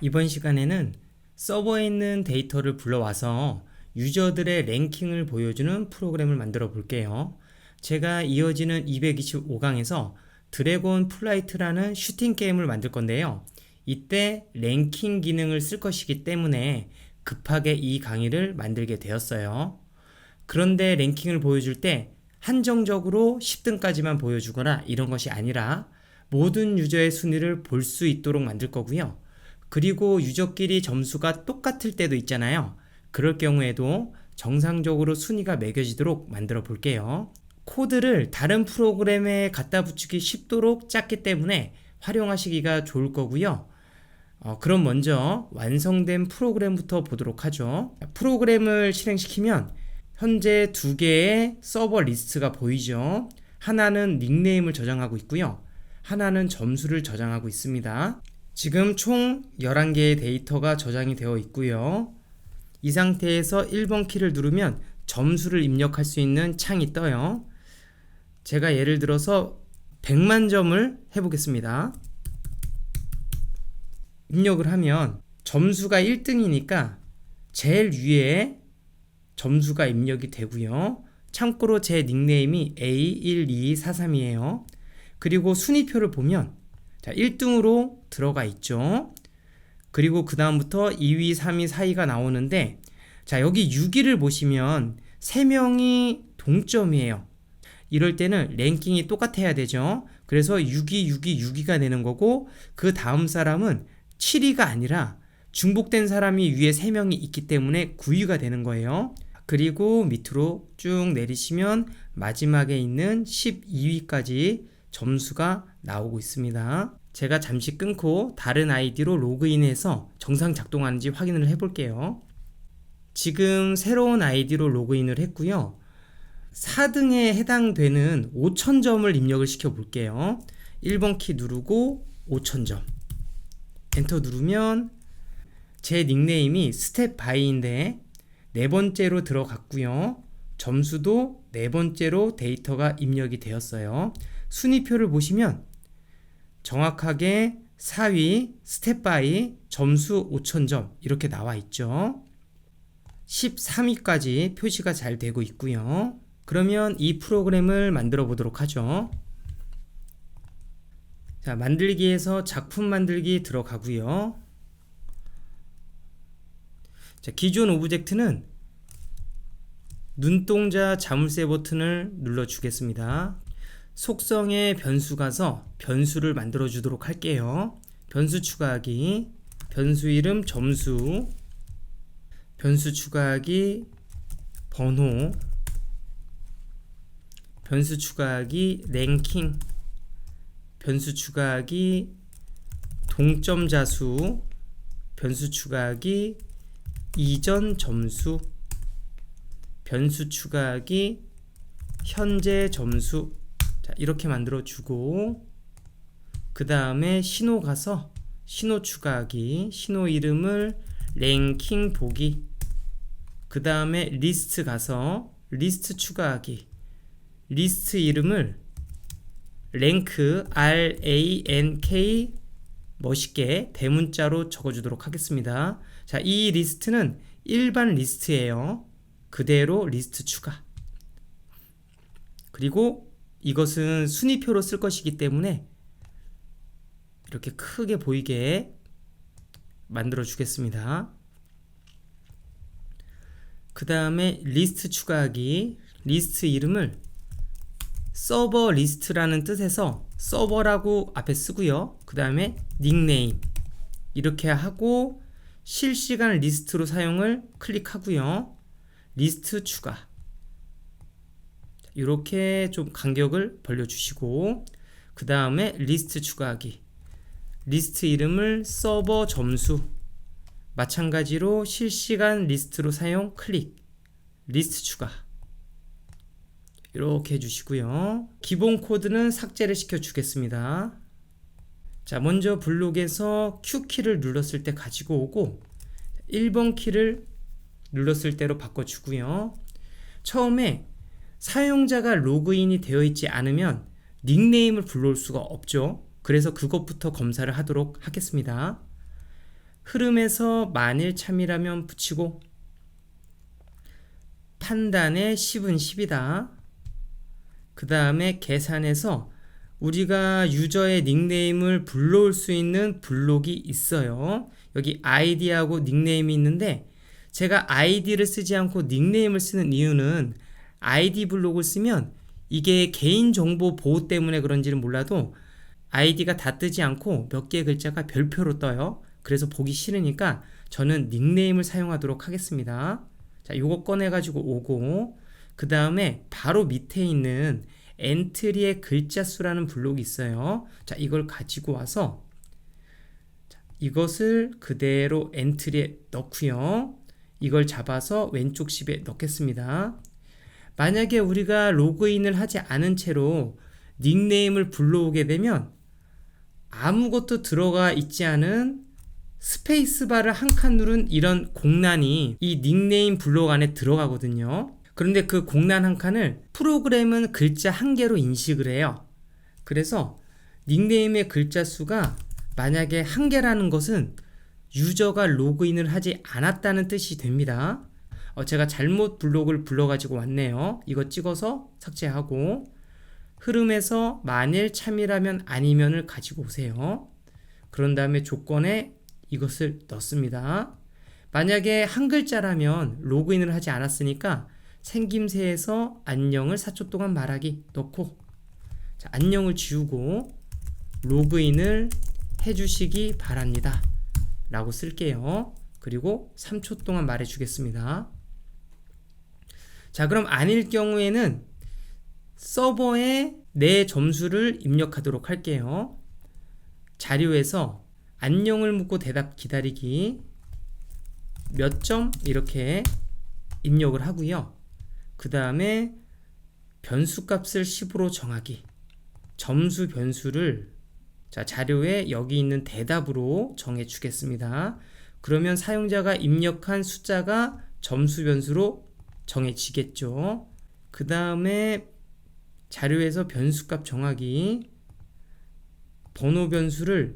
이번 시간에는 서버에 있는 데이터를 불러와서 유저들의 랭킹을 보여주는 프로그램을 만들어 볼게요. 제가 이어지는 225강에서 드래곤 플라이트라는 슈팅 게임을 만들 건데요. 이때 랭킹 기능을 쓸 것이기 때문에 급하게 이 강의를 만들게 되었어요. 그런데 랭킹을 보여줄 때 한정적으로 10등까지만 보여주거나 이런 것이 아니라 모든 유저의 순위를 볼 수 있도록 만들 거고요. 그리고 유저끼리 점수가 똑같을 때도 있잖아요. 그럴 경우에도 정상적으로 순위가 매겨지도록 만들어 볼게요. 코드를 다른 프로그램에 갖다 붙이기 쉽도록 짰기 때문에 활용하시기가 좋을 거고요. 그럼 먼저 완성된 프로그램부터 보도록 하죠. 프로그램을 실행시키면 현재 두 개의 서버 리스트가 보이죠. 하나는 닉네임을 저장하고 있고요. 하나는 점수를 저장하고 있습니다. 지금 총 11개의 데이터가 저장이 되어 있고요. 이 상태에서 1번 키를 누르면 점수를 입력할 수 있는 창이 떠요. 제가 예를 들어서 100만 점을 해보겠습니다. 입력을 하면 점수가 1등이니까 제일 위에 점수가 입력이 되고요. 참고로 제 닉네임이 A1243이에요. 그리고 순위표를 보면 1등으로 들어가 있죠. 그리고 그 다음부터 2위, 3위, 4위가 나오는데 여기 6위를 보시면 3명이 동점이에요. 이럴 때는 랭킹이 똑같아야 되죠. 그래서 6위, 6위, 6위가 되는 거고 그 다음 사람은 7위가 아니라 중복된 사람이 위에 3명이 있기 때문에 9위가 되는 거예요. 그리고 밑으로 쭉 내리시면 마지막에 있는 12위까지 점수가 나오고 있습니다. 제가 잠시 끊고 다른 아이디로 로그인해서 정상 작동하는지 확인을 해볼게요. 지금 새로운 아이디로 로그인을 했고요. 4등에 해당되는 5000점을 입력을 시켜 볼게요. 1번 키 누르고 5000점 엔터 누르면 제 닉네임이 스텝 바이인데 네 번째로 들어갔고요. 점수도 네 번째로 데이터가 입력이 되었어요. 순위표를 보시면 정확하게 4위 스텝 바이 점수 5000점 이렇게 나와 있죠. 13위까지 표시가 잘 되고 있고요. 그러면 이 프로그램을 만들어 보도록 하죠. 만들기에서 작품 만들기 들어가고요. 기존 오브젝트는 눈동자 자물쇠 버튼을 눌러 주겠습니다. 속성에 변수 가서 변수를 만들어 주도록 할게요. 변수 추가하기, 변수 이름 점수, 변수 추가하기 번호, 변수 추가하기 랭킹, 변수 추가하기 동점자 수, 변수 추가하기 이전 점수, 변수 추가하기 현재 점수. 이렇게 만들어 주고 그 다음에 신호 가서 신호 추가하기, 신호 이름을 랭킹 보기, 그 다음에 리스트 가서 리스트 추가하기, 리스트 이름을 랭크 RANK 멋있게 대문자로 적어주도록 하겠습니다. 이 리스트는 일반 리스트예요. 그대로 리스트 추가. 그리고 이것은 순위표로 쓸 것이기 때문에 이렇게 크게 보이게 만들어 주겠습니다. 그 다음에 리스트 추가하기, 리스트 이름을 서버 리스트라는 뜻에서 서버라고 앞에 쓰고요. 그 다음에 닉네임 이렇게 하고 실시간 리스트로 사용을 클릭하고요. 리스트 추가 이렇게 좀 간격을 벌려주시고 그 다음에 리스트 추가하기, 리스트 이름을 서버 점수 마찬가지로 실시간 리스트로 사용 클릭, 리스트 추가 이렇게 해주시고요. 기본 코드는 삭제를 시켜 주겠습니다. 먼저 블록에서 Q키를 눌렀을 때 가지고 오고 1번 키를 눌렀을 때로 바꿔주고요. 처음에 사용자가 로그인이 되어 있지 않으면 닉네임을 불러올 수가 없죠. 그래서 그것부터 검사를 하도록 하겠습니다. 흐름에서 만일 참이라면 붙이고 판단에 10은 10이다. 그 다음에 계산해서 우리가 유저의 닉네임을 불러올 수 있는 블록이 있어요. 여기 아이디하고 닉네임이 있는데 제가 아이디를 쓰지 않고 닉네임을 쓰는 이유는 아이디 블록을 쓰면 이게 개인정보 보호 때문에 그런지는 몰라도 아이디가 다 뜨지 않고 몇 개의 글자가 별표로 떠요. 그래서 보기 싫으니까 저는 닉네임을 사용하도록 하겠습니다. 자, 요거 꺼내가지고 오고 그 다음에 바로 밑에 있는 엔트리의 글자 수라는 블록이 있어요. 자, 이걸 가지고 와서 이것을 그대로 엔트리에 넣고요. 이걸 잡아서 왼쪽 씹에 넣겠습니다. 만약에 우리가 로그인을 하지 않은 채로 닉네임을 불러오게 되면 아무것도 들어가 있지 않은 스페이스바를 한 칸 누른 이런 공란이 이 닉네임 블록 안에 들어가거든요. 그런데 그 공란 한 칸을 프로그램은 글자 한 개로 인식을 해요. 그래서 닉네임의 글자 수가 만약에 한 개라는 것은 유저가 로그인을 하지 않았다는 뜻이 됩니다. 제가 잘못 블록을 불러가지고 왔네요. 이거 찍어서 삭제하고 흐름에서 만일 참이라면 아니면을 가지고 오세요. 그런 다음에 조건에 이것을 넣습니다. 만약에 한 글자라면 로그인을 하지 않았으니까 생김새에서 안녕을 4초 동안 말하기 넣고 자, 안녕을 지우고 로그인을 해주시기 바랍니다 라고 쓸게요. 그리고 3초 동안 말해 주겠습니다. 자, 그럼 아닐 경우에는 서버에 내 점수를 입력하도록 할게요. 자료에서 안녕을 묻고 대답 기다리기 몇 점 이렇게 입력을 하고요. 그 다음에 변수 값을 10으로 정하기 점수 변수를 자, 자료에 여기 있는 대답으로 정해 주겠습니다. 그러면 사용자가 입력한 숫자가 점수 변수로 정해지겠죠. 그 다음에 자료에서 변수값 정하기 번호 변수를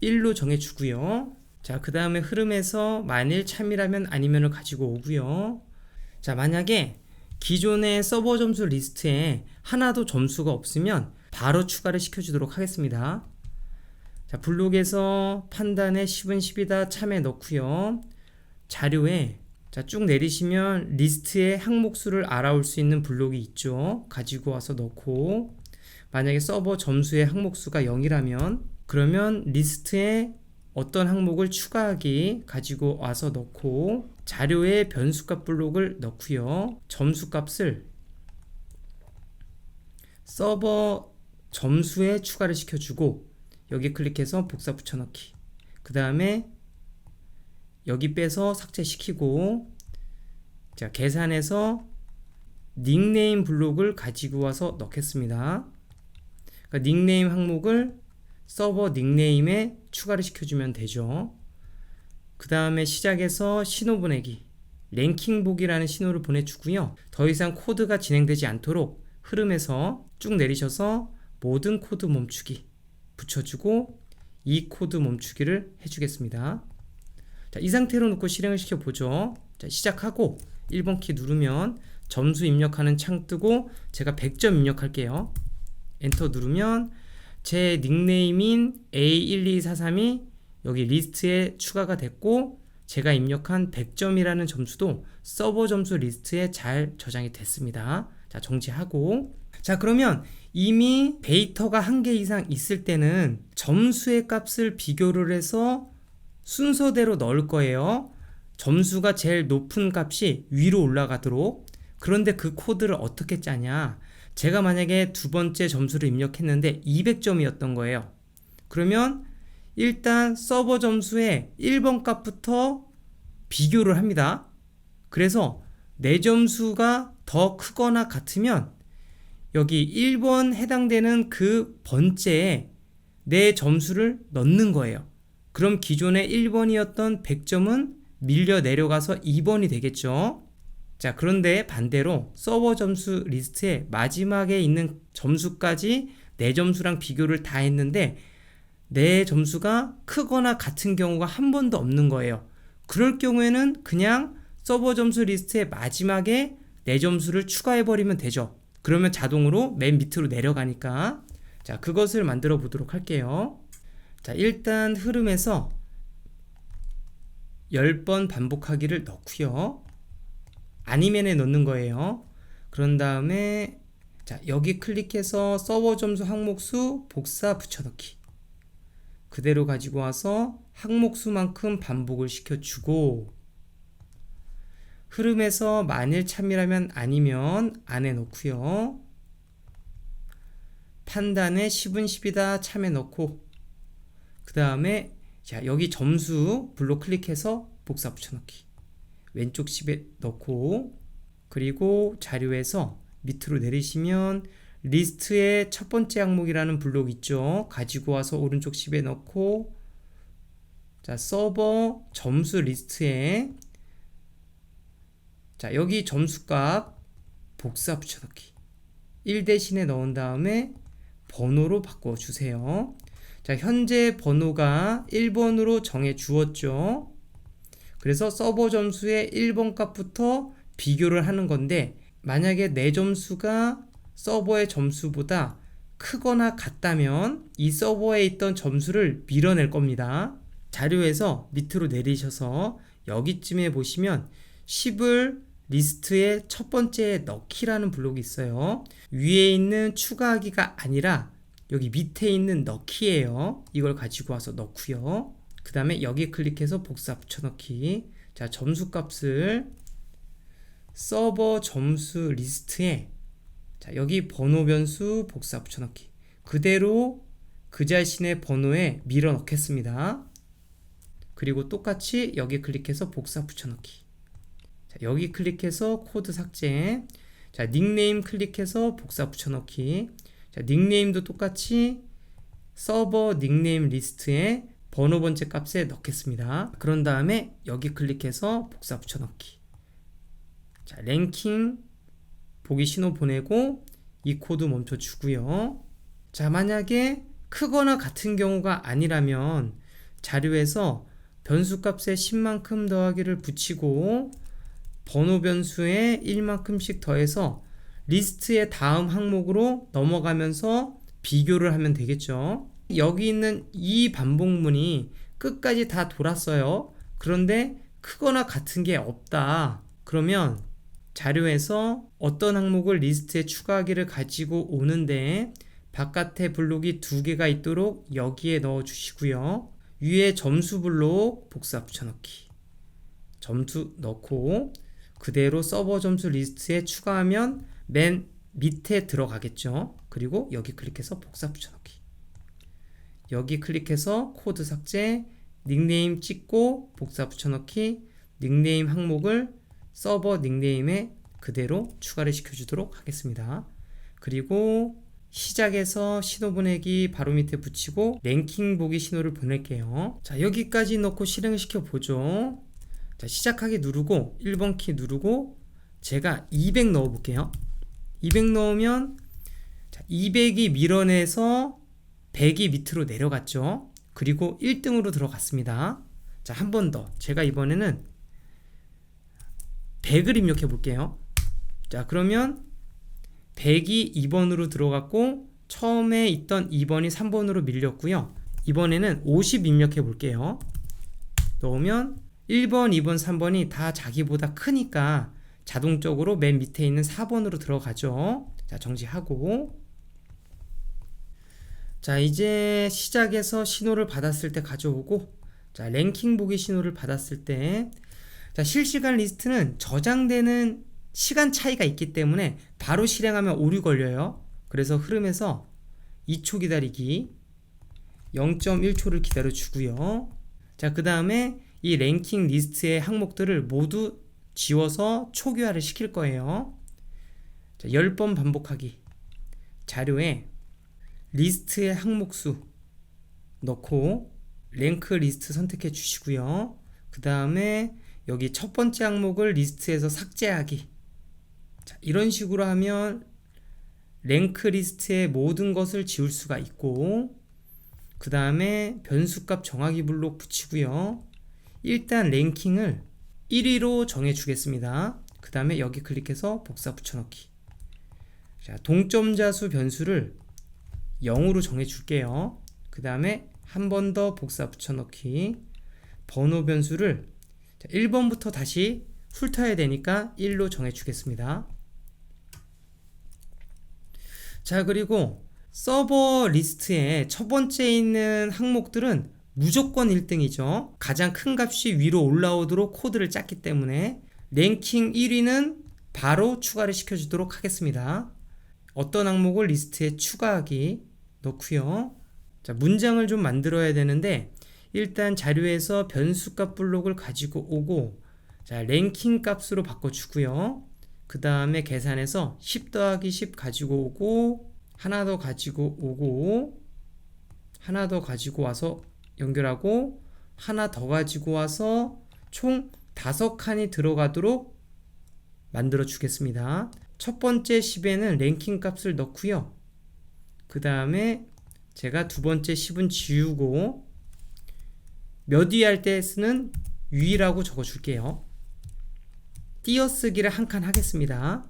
1로 정해 주고요. 자, 그 다음에 흐름에서 만일 참이라면 아니면을 가지고 오고요. 자, 만약에 기존의 서버 점수 리스트에 하나도 점수가 없으면 바로 추가를 시켜주도록 하겠습니다. 자, 블록에서 판단에 10은 10이다 참에 넣고요. 자료에 자, 쭉 내리시면 리스트의 항목 수를 알아올 수 있는 블록이 있죠. 가지고 와서 넣고 만약에 서버 점수의 항목 수가 0이라면 그러면 리스트에 어떤 항목을 추가하기 가지고 와서 넣고 자료에 변수값 블록을 넣고요. 점수값을 서버 점수에 추가를 시켜주고 여기 클릭해서 복사 붙여넣기 그 다음에 여기 빼서 삭제시키고 자, 계산해서 닉네임 블록을 가지고 와서 넣겠습니다. 그러니까 닉네임 항목을 서버 닉네임에 추가를 시켜주면 되죠. 그 다음에 시작해서 신호 보내기 랭킹 보기라는 신호를 보내주고요. 더 이상 코드가 진행되지 않도록 흐름에서 쭉 내리셔서 모든 코드 멈추기 붙여주고 이 코드 멈추기를 해주겠습니다. 자, 이 상태로 놓고 실행을 시켜보죠. 자, 시작하고 1번 키 누르면 점수 입력하는 창 뜨고 제가 100점 입력할게요. 엔터 누르면 제 닉네임인 A12432이 여기 리스트에 추가가 됐고 제가 입력한 100점이라는 점수도 서버 점수 리스트에 잘 저장이 됐습니다. 자, 정지하고 자, 그러면 이미 데이터가 1개 이상 있을 때는 점수의 값을 비교를 해서 순서대로 넣을 거예요. 점수가 제일 높은 값이 위로 올라가도록. 그런데 그 코드를 어떻게 짜냐? 제가 만약에 두 번째 점수를 입력했는데 200점이었던 거예요. 그러면 일단 서버 점수의 1번 값부터 비교를 합니다. 그래서 내 점수가 더 크거나 같으면 여기 1번 해당되는 그 번째에 내 점수를 넣는 거예요. 그럼 기존에 1번이었던 100점은 밀려 내려가서 2번이 되겠죠. 자, 그런데 반대로 서버 점수 리스트에 마지막에 있는 점수까지 내 점수랑 비교를 다 했는데 내 점수가 크거나 같은 경우가 한 번도 없는 거예요. 그럴 경우에는 그냥 서버 점수 리스트의 마지막에 내 점수를 추가해버리면 되죠. 그러면 자동으로 맨 밑으로 내려가니까. 자, 그것을 만들어 보도록 할게요. 자, 일단 흐름에서 10번 반복하기를 넣고요. 아니면에 넣는 거예요. 그런 다음에 자, 여기 클릭해서 서버 점수 항목수 복사 붙여넣기. 그대로 가지고 와서 항목수만큼 반복을 시켜주고, 흐름에서 만일 참이라면 아니면 안에 넣고요. 판단에 10은 10이다 참에 넣고, 그 다음에 자, 여기 점수 블록 클릭해서 복사 붙여넣기. 왼쪽 10에 넣고, 그리고 자료에서 밑으로 내리시면 리스트의 첫 번째 항목이라는 블록 있죠. 가지고 와서 오른쪽 10에 넣고, 자, 서버 점수 리스트에 자, 여기 점수값 복사 붙여넣기 1 대신에 넣은 다음에 번호로 바꿔 주세요. 자, 현재 번호가 1번으로 정해 주었죠. 그래서 서버 점수의 1번 값부터 비교를 하는 건데, 만약에 내 점수가 서버의 점수보다 크거나 같다면 이 서버에 있던 점수를 밀어낼 겁니다. 자료에서 밑으로 내리셔서 여기쯤에 보시면 10을 리스트의 첫 번째에 넣기라는 블록이 있어요. 위에 있는 추가하기가 아니라 여기 밑에 있는 넣기예요. 이걸 가지고 와서 넣고요. 그 다음에 여기 클릭해서 복사 붙여넣기. 자, 점수 값을 서버 점수 리스트에 자, 여기 번호 변수 복사 붙여넣기. 그대로 그 자신의 번호에 밀어 넣겠습니다. 그리고 똑같이 여기 클릭해서 복사 붙여넣기. 자, 여기 클릭해서 코드 삭제. 자, 닉네임 클릭해서 복사 붙여넣기. 자, 닉네임도 똑같이 서버 닉네임 리스트에 번호 번째 값에 넣겠습니다. 그런 다음에 여기 클릭해서 복사 붙여넣기. 자, 랭킹 보기 신호 보내고 이 코드 멈춰 주고요. 자, 만약에 크거나 같은 경우가 아니라면 자료에서 변수 값에 10만큼 더하기를 붙이고 번호 변수에 1만큼씩 더해서 리스트의 다음 항목으로 넘어가면서 비교를 하면 되겠죠. 여기 있는 이 반복문이 끝까지 다 돌았어요. 그런데 크거나 같은 게 없다. 그러면 자료에서 어떤 항목을 리스트에 추가하기를 가지고 오는데 바깥에 블록이 2개가 있도록 여기에 넣어 주시고요. 위에 점수 블록 복사 붙여넣기. 점수 넣고 그대로 서버 점수 리스트에 추가하면 맨 밑에 들어가겠죠. 그리고 여기 클릭해서 복사 붙여넣기. 여기 클릭해서 코드 삭제, 닉네임 찍고 복사 붙여넣기, 닉네임 항목을 서버 닉네임에 그대로 추가를 시켜주도록 하겠습니다. 그리고 시작해서 신호 보내기 바로 밑에 붙이고 랭킹 보기 신호를 보낼게요. 자, 여기까지 넣고 실행을 시켜보죠. 자, 시작하기 누르고 1번 키 누르고 제가 200 넣어 볼게요. 200 넣으면 200이 밀어내서 100이 밑으로 내려갔죠. 그리고 1등으로 들어갔습니다. 자, 한 번 더. 제가 이번에는 100을 입력해 볼게요. 자, 그러면 100이 2번으로 들어갔고 처음에 있던 2번이 3번으로 밀렸고요. 이번에는 50 입력해 볼게요. 넣으면 1번, 2번, 3번이 다 자기보다 크니까 자동적으로 맨 밑에 있는 4번으로 들어가죠. 자, 정지하고 자, 이제 시작해서 신호를 받았을 때 가져오고 자, 랭킹 보기 신호를 받았을 때 자, 실시간 리스트는 저장되는 시간 차이가 있기 때문에 바로 실행하면 오류 걸려요. 그래서 흐름에서 2초 기다리기 0.1초를 기다려 주고요. 자, 그 다음에 이 랭킹 리스트의 항목들을 모두 지워서 초기화를 시킬 거예요. 자, 10번 반복하기. 자료에 리스트의 항목수 넣고 랭크 리스트 선택해 주시고요. 그 다음에 여기 첫 번째 항목을 리스트에서 삭제하기. 자, 이런 식으로 하면 랭크 리스트의 모든 것을 지울 수가 있고, 그 다음에 변수값 정하기 블록 붙이고요. 일단 랭킹을 1위로 정해 주겠습니다. 그 다음에 여기 클릭해서 복사 붙여넣기. 자, 동점자수 변수를 0으로 정해 줄게요. 그 다음에 한 번 더 복사 붙여넣기. 번호 변수를 1번부터 다시 훑어야 되니까 1로 정해 주겠습니다. 자, 그리고 서버 리스트에 첫 번째 있는 항목들은 무조건 1등이죠. 가장 큰 값이 위로 올라오도록 코드를 짰기 때문에 랭킹 1위는 바로 추가를 시켜주도록 하겠습니다. 어떤 항목을 리스트에 추가하기 넣고요. 자, 문장을 좀 만들어야 되는데 일단 자료에서 변수값 블록을 가지고 오고, 자, 랭킹 값으로 바꿔주고요. 그 다음에 계산해서 10 더하기 10 가지고 오고, 하나 더 가지고 오고, 하나 더 가지고 와서 연결하고, 하나 더 가지고 와서 총 5칸이 들어가도록 만들어 주겠습니다. 첫 번째 10에는 랭킹 값을 넣고요. 그 다음에 제가 두 번째 10은 지우고 몇 위 할 때 쓰는 위라고 적어 줄게요. 띄어쓰기를 한 칸 하겠습니다.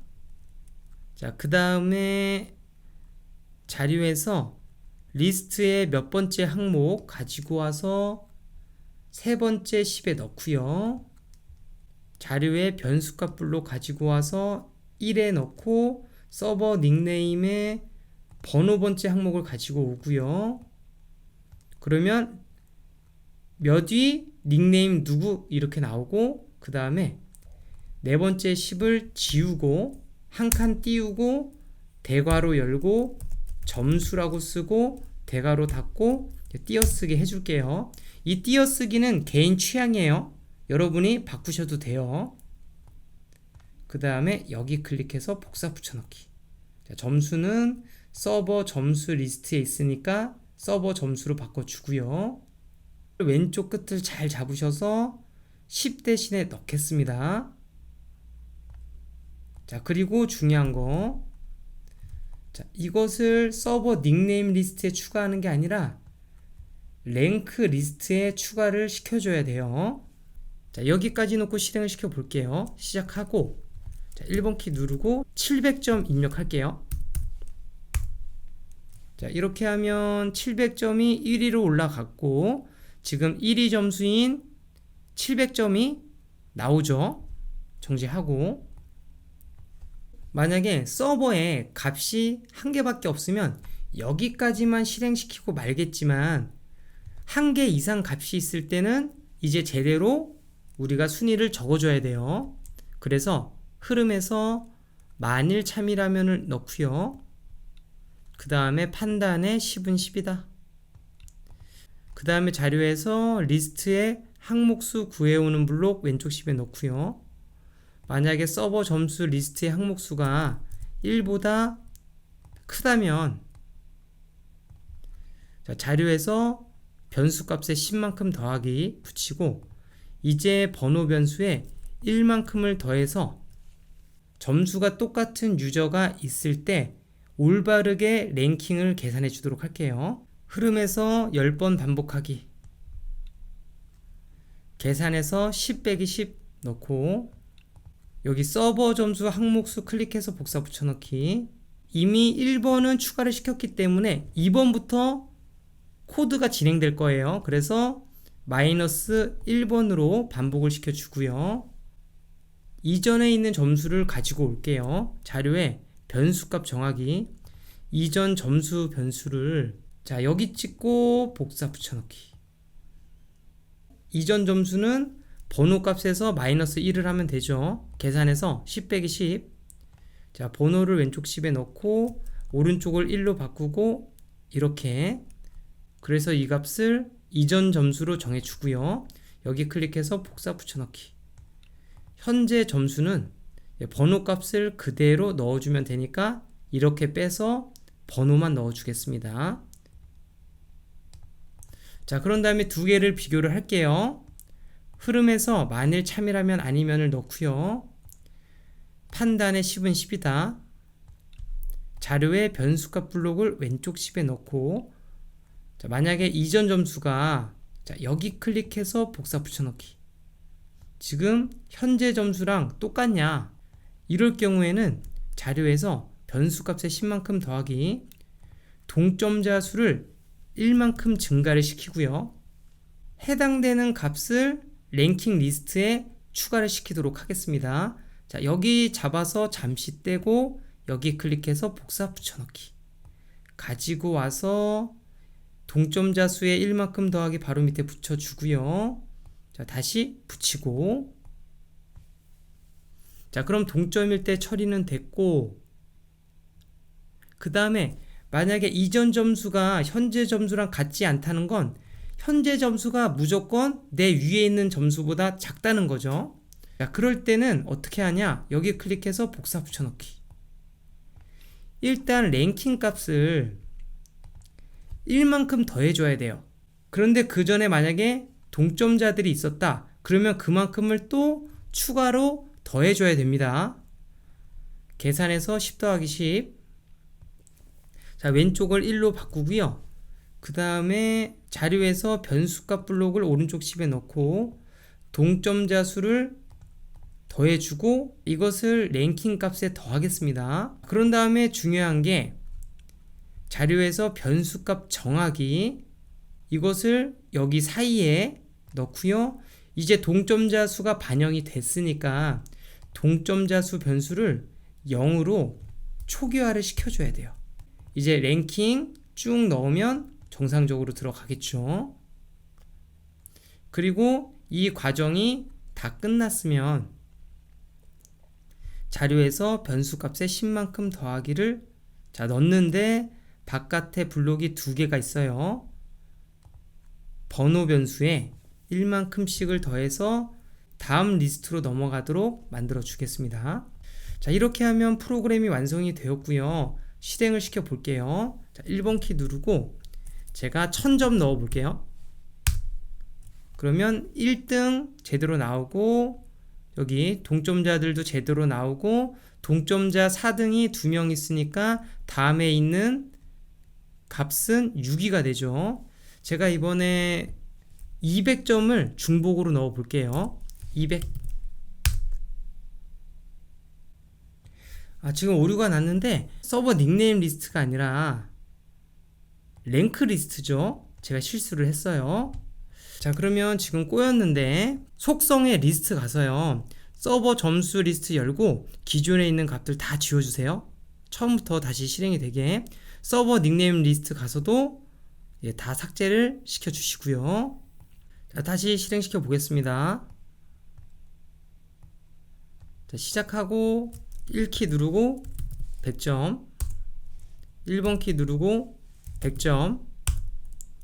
자, 그 다음에 자료에서 리스트의 몇 번째 항목 가지고 와서 세 번째 10에 넣고요. 자료에 변수값 블록 가지고 와서 1에 넣고 서버 닉네임에 번호 번째 항목을 가지고 오고요. 그러면 몇 위, 닉네임 누구 이렇게 나오고, 그 다음에 네 번째 10을 지우고 한 칸 띄우고 대괄호 열고 점수라고 쓰고 대괄호 닫고 띄어쓰기 해줄게요. 이 띄어쓰기는 개인 취향이에요. 여러분이 바꾸셔도 돼요. 그 다음에 여기 클릭해서 복사 붙여넣기. 자, 점수는 서버 점수 리스트에 있으니까 서버 점수로 바꿔주고요. 왼쪽 끝을 잘 잡으셔서 10 대신에 넣겠습니다. 자, 그리고 중요한 거, 자, 이것을 서버 닉네임 리스트에 추가하는 게 아니라 랭크 리스트에 추가를 시켜줘야 돼요. 자, 여기까지 놓고 실행을 시켜 볼게요. 시작하고, 자, 1번 키 누르고 700점 입력할게요. 자, 이렇게 하면 700점이 1위로 올라갔고, 지금 1위 점수인 700점이 나오죠. 정지하고, 만약에 서버에 값이 한 개밖에 없으면 여기까지만 실행시키고 말겠지만, 한 개 이상 값이 있을 때는 이제 제대로 우리가 순위를 적어줘야 돼요. 그래서 흐름에서 만일 참이라면을 넣고요. 그 다음에 판단에 10은 10이다. 그 다음에 자료에서 리스트에 항목수 구해오는 블록 왼쪽 10에 넣고요. 만약에 서버 점수 리스트의 항목수가 1보다 크다면, 자, 자료에서 변수값에 10만큼 더하기 붙이고, 이제 번호 변수에 1만큼을 더해서 점수가 똑같은 유저가 있을 때 올바르게 랭킹을 계산해 주도록 할게요. 흐름에서 10번 반복하기, 계산해서 10 빼기 10 넣고, 여기 서버 점수 항목수 클릭해서 복사 붙여넣기. 이미 1번은 추가를 시켰기 때문에 2번부터 코드가 진행될 거예요. 그래서 마이너스 1번으로 반복을 시켜주고요. 이전에 있는 점수를 가지고 올게요. 자료에 변수값 정하기, 이전 점수 변수를, 자, 여기 찍고 복사 붙여넣기. 이전 점수는 번호값에서 마이너스 1을 하면 되죠. 계산해서 10 빼기 10. 자, 번호를 왼쪽 10에 넣고 오른쪽을 1로 바꾸고 이렇게. 그래서 이 값을 이전 점수로 정해주고요. 여기 클릭해서 복사 붙여넣기. 현재 점수는 번호값을 그대로 넣어주면 되니까 이렇게 빼서 번호만 넣어주겠습니다. 자, 그런 다음에 두 개를 비교를 할게요. 흐름에서 만일 참이라면 아니면을 넣고요. 판단에 10은 10이다. 자료에 변수값 블록을 왼쪽 10에 넣고, 자, 만약에 이전 점수가 자, 여기 클릭해서 복사 붙여넣기. 지금 현재 점수랑 똑같냐? 이럴 경우에는 자료에서 변수값의 10만큼 더하기 동점자 수를 1만큼 증가를 시키고요. 해당되는 값을 랭킹 리스트에 추가를 시키도록 하겠습니다. 자, 여기 잡아서 잠시 떼고 여기 클릭해서 복사 붙여넣기. 가지고 와서 동점자 수의 1만큼 더하기 바로 밑에 붙여주고요. 자, 다시 붙이고. 자, 그럼 동점일 때 처리는 됐고, 그 다음에 만약에 이전 점수가 현재 점수랑 같지 않다는 건 현재 점수가 무조건 내 위에 있는 점수보다 작다는 거죠. 자, 그럴 때는 어떻게 하냐? 여기 클릭해서 복사 붙여넣기. 일단 랭킹 값을 1만큼 더해줘야 돼요. 그런데 그 전에 만약에 동점자들이 있었다. 그러면 그만큼을 또 추가로 더해줘야 됩니다. 계산해서 10 더하기 10. 자, 왼쪽을 1로 바꾸고요. 그 다음에 자료에서 변수값 블록을 오른쪽 10에 넣고 동점자 수를 더해주고 이것을 랭킹 값에 더하겠습니다. 그런 다음에 중요한 게 자료에서 변수값 정하기, 이것을 여기 사이에 넣고요. 이제 동점자 수가 반영이 됐으니까 동점자 수 변수를 0으로 초기화를 시켜줘야 돼요. 이제 랭킹 쭉 넣으면 정상적으로 들어가겠죠. 그리고 이 과정이 다 끝났으면 자료에서 변수값에 10만큼 더하기를 자 넣는데 바깥에 블록이 두 개가 있어요. 번호 변수에 1만큼씩을 더해서 다음 리스트로 넘어가도록 만들어 주겠습니다. 자, 이렇게 하면 프로그램이 완성이 되었고요. 실행을 시켜 볼게요. 자, 1번 키 누르고 제가 1000점 넣어 볼게요. 그러면 1등 제대로 나오고 여기 동점자들도 제대로 나오고 동점자 4등이 2명 있으니까 다음에 있는 값은 6이가 되죠. 제가 이번에 200점을 중복으로 넣어 볼게요. 200. 지금 오류가 났는데 서버 닉네임 리스트가 아니라 랭크 리스트죠. 제가 실수를 했어요. 자, 그러면 지금 꼬였는데 속성에 리스트 가서요. 서버 점수 리스트 열고 기존에 있는 값들 다 지워주세요. 처음부터 다시 실행이 되게. 서버 닉네임 리스트 가서도 다 삭제를 시켜주시고요. 자, 다시 실행시켜 보겠습니다. 자, 시작하고 1키 누르고 100점, 1번 키 누르고 100점,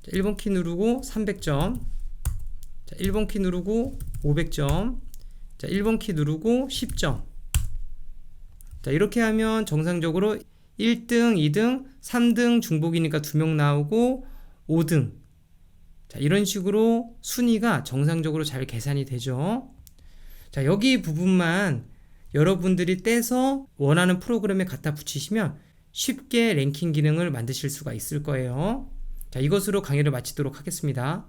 1번 키 누르고 300점, 1번 키 누르고 500점, 1번 키 누르고 10점. 자, 이렇게 하면 정상적으로 1등, 2등, 3등 중복이니까 2명 나오고 5등. 자, 이런 식으로 순위가 정상적으로 잘 계산이 되죠. 자, 여기 부분만 여러분들이 떼서 원하는 프로그램에 갖다 붙이시면 쉽게 랭킹 기능을 만드실 수가 있을 거예요. 자, 이것으로 강의를 마치도록 하겠습니다.